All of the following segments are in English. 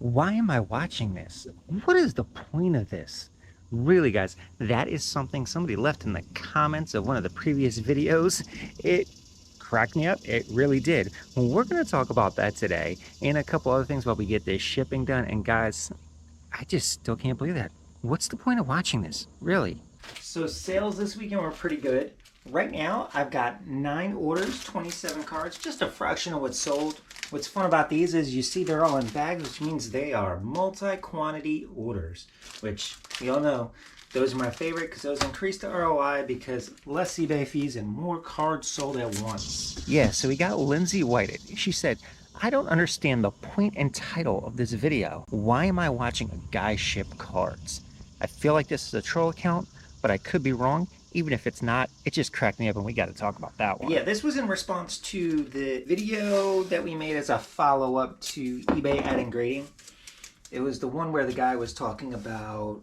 Why am I watching this? What is the point of this? Really, guys, that is something somebody left in the comments of one of the previous videos. It cracked me up. It really did. Well, we're going to talk about that today and a couple other things while we get this shipping done. And guys, I just still can't believe that. What's the point of watching this? Really? So sales this weekend were pretty good. Right now, I've got 9 orders, 27 cards, just a fraction of what's sold. What's fun about these is you see they're all in bags, which means they are multi-quantity orders, which we all know those are my favorite because those increase the ROI because less eBay fees and more cards sold at once. Yeah, so we got Lindsay Whited. She said, I don't understand the point and title of this video. Why am I watching a guy ship cards? I feel like this is a troll account, but I could be wrong. Even if it's not, it just cracked me up and we got to talk about that one. Yeah, this was in response to the video that we made as a follow-up to eBay adding grading. It was the one where the guy was talking about,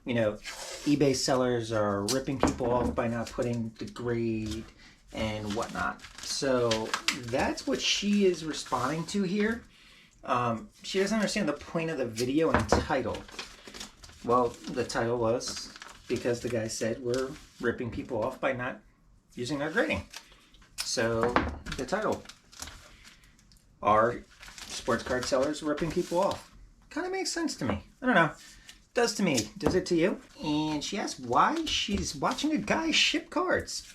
you know, eBay sellers are ripping people off by not putting the grade and whatnot. So that's what she is responding to here. She doesn't understand the point of the video and title. Well, the title was because the guy said we're ripping people off by not using our grading. So the title, are sports card sellers ripping people off? Kind of makes sense to me. I don't know. Does to me. Does it to you? And she asked why she's watching a guy ship cards.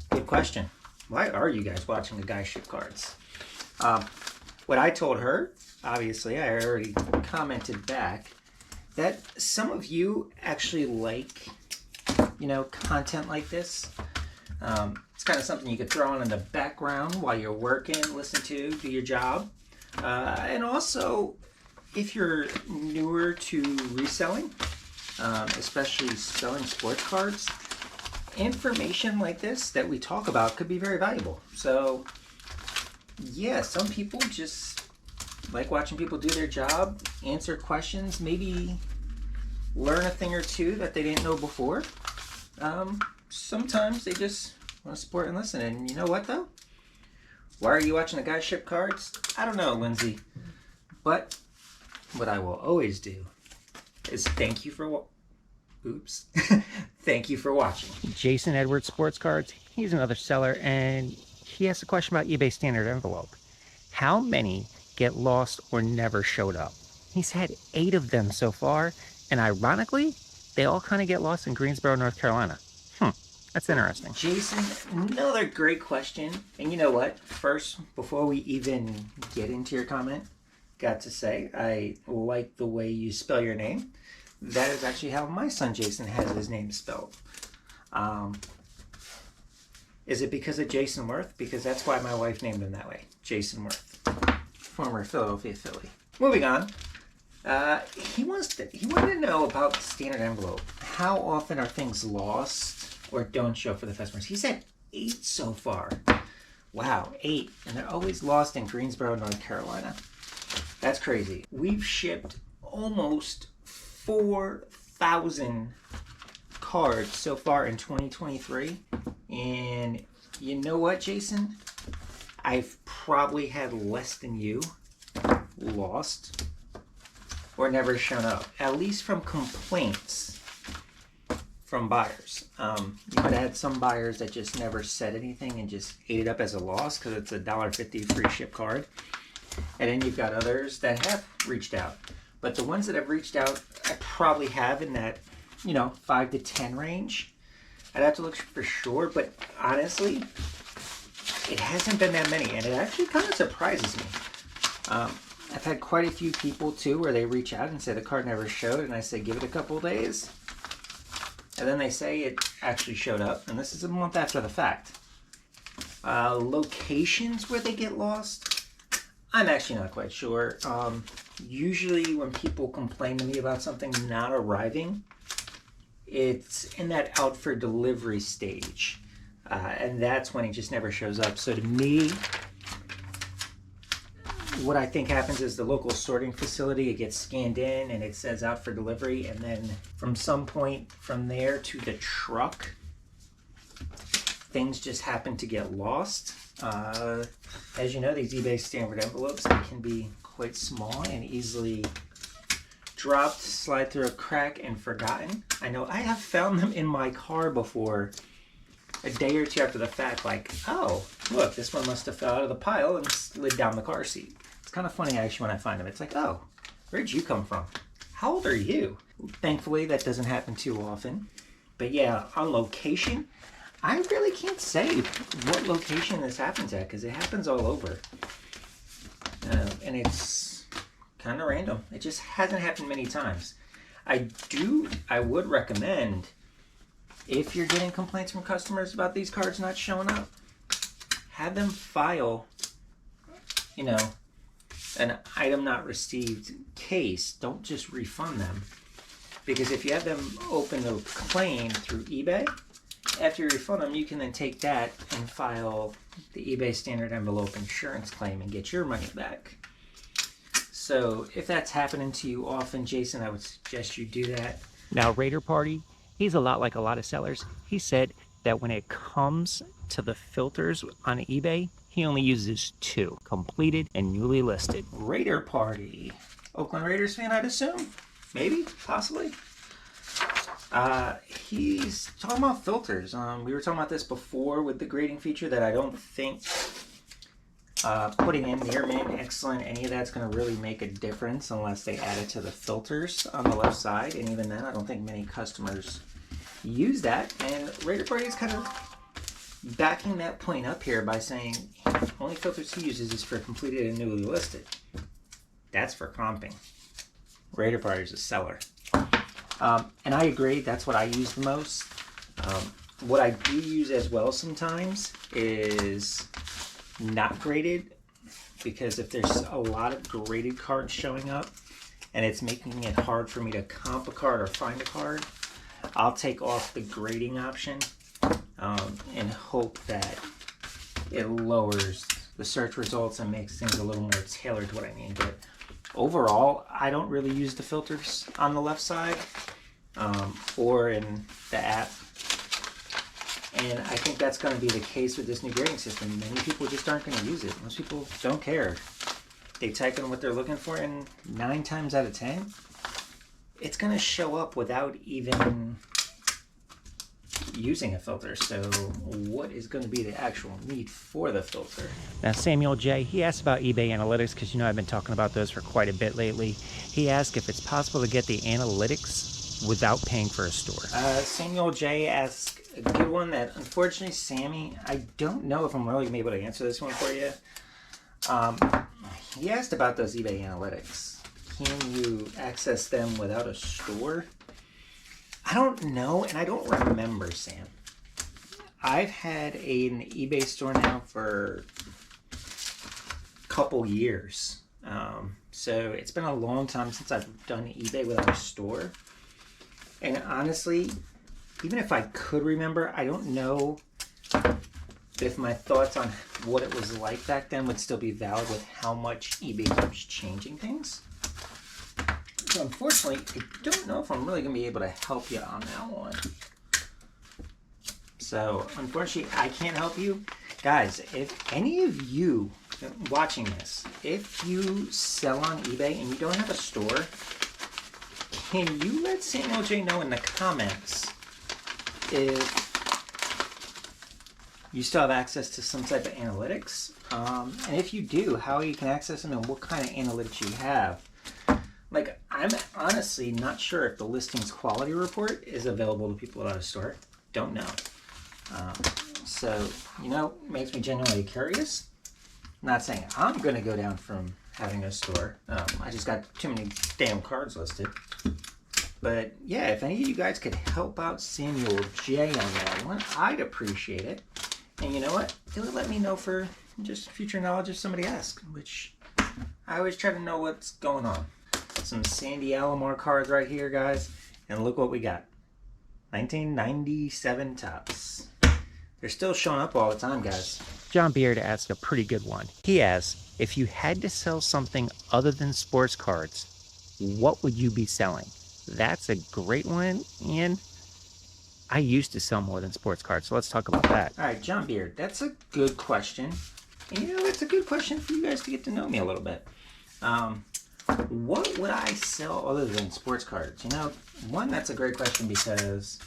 Good question. Why are you guys watching a guy ship cards? What I told her, obviously, I already commented back, that some of you actually like, you know, content like this. It's kind of something you could throw on in the background while you're working, listen to, do your job. And also, if you're newer to reselling, especially selling sports cards, information like this that we talk about could be very valuable. So, yeah, some people just like watching people do their job, answer questions, maybe learn a thing or two that they didn't know before. Sometimes they just want to support and listen. And you know what, though? Why are you watching a guy ship cards? I don't know, Lindsay. But what I will always do is thank you for thank you for watching. Jason Edwards Sports Cards, he's another seller, and he asked a question about eBay standard envelope. How many get lost or never showed up? He's had 8 of them so far, and ironically, they all kind of get lost in Greensboro, North Carolina. That's interesting. Jason, another great question. And you know what? First, before we even get into your comment, got to say, I like the way you spell your name. That is actually how my son Jason has his name spelled. Is it because of Jason Worth? Because that's why my wife named him that way. Jason Worth, former Philadelphia Philly. Moving on. He wanted to know about the standard envelope. How often are things lost or don't show for the customers? He said 8 so far. Wow, 8. And they're always lost in Greensboro, North Carolina. That's crazy. We've shipped almost 4,000 cards so far in 2023. And you know what, Jason? I've probably had less than you lost or never shown up, at least from complaints from buyers. You might have had some buyers that just never said anything and just ate it up as a loss because it's a $1.50 free ship card. And then you've got others that have reached out. But the ones that have reached out, I probably have in that, 5 to 10 range. I'd have to look for sure, but honestly, it hasn't been that many, and it actually kind of surprises me. I've had quite a few people too where they reach out and say the card never showed, and I say give it a couple of days, and then they say it actually showed up, and this is a month after the fact. Locations where they get lost, I'm actually not quite sure. Usually when people complain to me about something not arriving, it's in that out for delivery stage, and that's when it just never shows up. So to me, what I think happens is the local sorting facility, it gets scanned in and it says out for delivery, and then from some point from there to the truck, things just happen to get lost. As you know, these eBay standard envelopes, they can be quite small and easily dropped, slide through a crack, and forgotten. I know I have found them in my car before, a day or two after the fact, like, oh, look, this one must have fell out of the pile and slid down the car seat. It's kind of funny, actually, when I find them. It's like, oh, where'd you come from? How old are you? Thankfully, that doesn't happen too often. But yeah, on location, I really can't say what location this happens at, because it happens all over. And it's kind of random. It just hasn't happened many times. I would recommend, if you're getting complaints from customers about these cards not showing up, have them file, you know, an item not received case. Don't just refund them. Because if you have them open a claim through eBay, after you refund them, you can then take that and file the eBay standard envelope insurance claim and get your money back. So if that's happening to you often, Jason, I would suggest you do that. Now, Raider Party, he's a lot like a lot of sellers. He said that when it comes to the filters on eBay, he only uses 2, completed and newly listed. Raider Party. Oakland Raiders fan, I'd assume? Maybe? Possibly? He's talking about filters. We were talking about this before with the grading feature, that I don't think putting in near mint, excellent, any of that's going to really make a difference unless they add it to the filters on the left side. And even then, I don't think many customers use that. And Raider Party is kind of backing that point up here by saying only filters he uses is for completed and newly listed. That's for comping. Raider Party is a seller. And I agree, that's what I use the most. What I do use as well sometimes is not graded, because if there's a lot of graded cards showing up and it's making it hard for me to comp a card or find a card, I'll take off the grading option and hope that it lowers the search results and makes things a little more tailored to what I need. But overall, I don't really use the filters on the left side or in the app. And I think that's going to be the case with this new grading system. Many people just aren't going to use it. Most people don't care. They type in what they're looking for, and 9 times out of 10, it's going to show up without even using a filter. So what is going to be the actual need for the filter? Now, Samuel J., he asked about eBay analytics, because you know I've been talking about those for quite a bit lately. He asked if it's possible to get the analytics without paying for a store. Samuel J. asked a good one that, unfortunately, Sammy, I don't know if I'm really going to be able to answer this one for you. He asked about those eBay analytics. Can you access them without a store? I don't know, and I don't remember, Sam. I've had an eBay store now for a couple years. So it's been a long time since I've done eBay without a store. And honestly, even if I could remember, I don't know if my thoughts on what it was like back then would still be valid with how much eBay keeps changing things. So unfortunately, I don't know if I'm really going to be able to help you on that one. So unfortunately, I can't help you. Guys, if any of you watching this, if you sell on eBay and you don't have a store, can you let Samuel J know in the comments if you still have access to some type of analytics? And if you do, how you can access them and what kind of analytics you have. Like, I'm honestly not sure if the listings quality report is available to people without a store. Don't know. So, you know, makes me genuinely curious. Not saying I'm going to go down from having a store. I just got too many damn cards listed. But yeah, if any of you guys could help out Samuel J on that one, I'd appreciate it. And you know what? It would let me know for just future knowledge if somebody asks, which I always try to know what's going on. Some Sandy Alomar cards right here, guys. And look what we got. 1997 tops. They're still showing up all the time, guys. John Beard asked a pretty good one. He asked, if you had to sell something other than sports cards, what would you be selling? That's a great one, and I used to sell more than sports cards, so let's talk about that. All right, John Beard, that's a good question. And you know, it's a good question for you guys to get to know me a little bit. What would I sell other than sports cards? You know, one, that's a great question because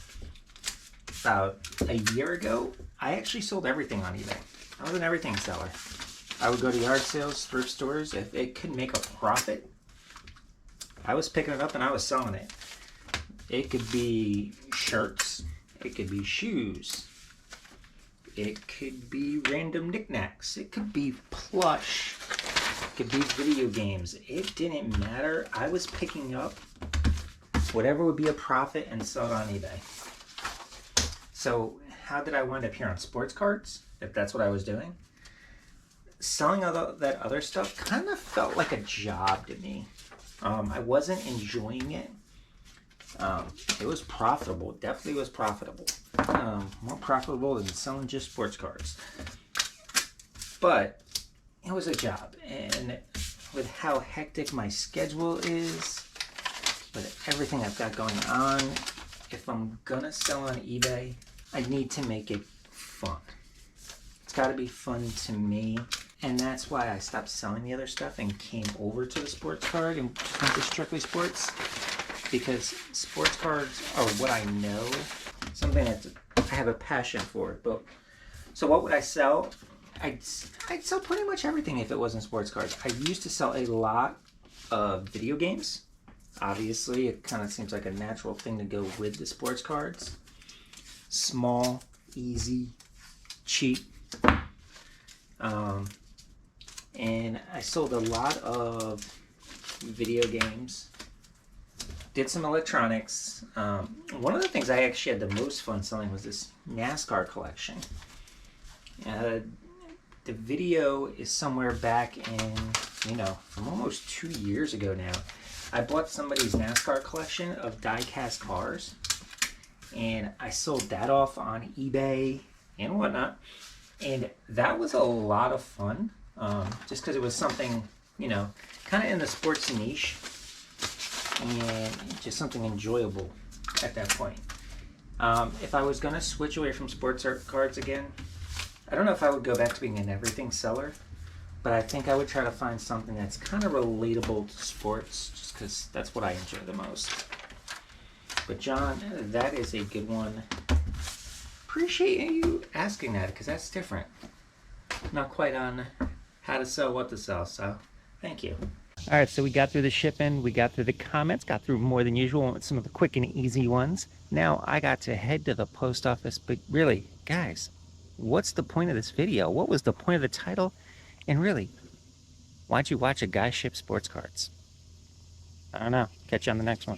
about a year ago, I actually sold everything on eBay. I was an everything seller. I would go to yard sales, thrift stores. If it could make a profit, I was picking it up and I was selling it. It could be shirts. It could be shoes. It could be random knickknacks. It could be plush. It could be video games. It didn't matter. I was picking up whatever would be a profit and sell it on eBay. So how did I wind up here on sports cards, if that's what I was doing? Selling all that other stuff kind of felt like a job to me. I wasn't enjoying it. It was profitable, definitely was profitable. More profitable than selling just sports cards. But it was a job, and with how hectic my schedule is, with everything I've got going on, if I'm gonna sell on eBay, I need to make it fun. It's gotta be fun to me, and that's why I stopped selling the other stuff and came over to the sports card and went to strictly sports. Because sports cards are what I know, something that I have a passion for. But so what would I sell? I'd sell pretty much everything if it wasn't sports cards. I used to sell a lot of video games. Obviously, it kind of seems like a natural thing to go with the sports cards. Small, easy, cheap. And I sold a lot of video games. Did some electronics. One of the things I actually had the most fun selling was this NASCAR collection. The video is somewhere back in, from almost 2 years ago now. I bought somebody's NASCAR collection of die-cast cars, and I sold that off on eBay and whatnot. And that was a lot of fun, just because it was something, kind of in the sports niche. And just something enjoyable at that point. If I was going to switch away from sports cards again, I don't know if I would go back to being an everything seller, but I think I would try to find something that's kind of relatable to sports, just because that's what I enjoy the most. But John, that is a good one. Appreciate you asking that, because that's different. Not quite on how to sell, what to sell, so thank you. All right, so we got through the shipping, we got through the comments, got through more than usual with some of the quick and easy ones. Now I got to head to the post office, but really, guys, what's the point of this video? What was the point of the title? And really, why'd you watch a guy ship sports cards? I don't know. Catch you on the next one.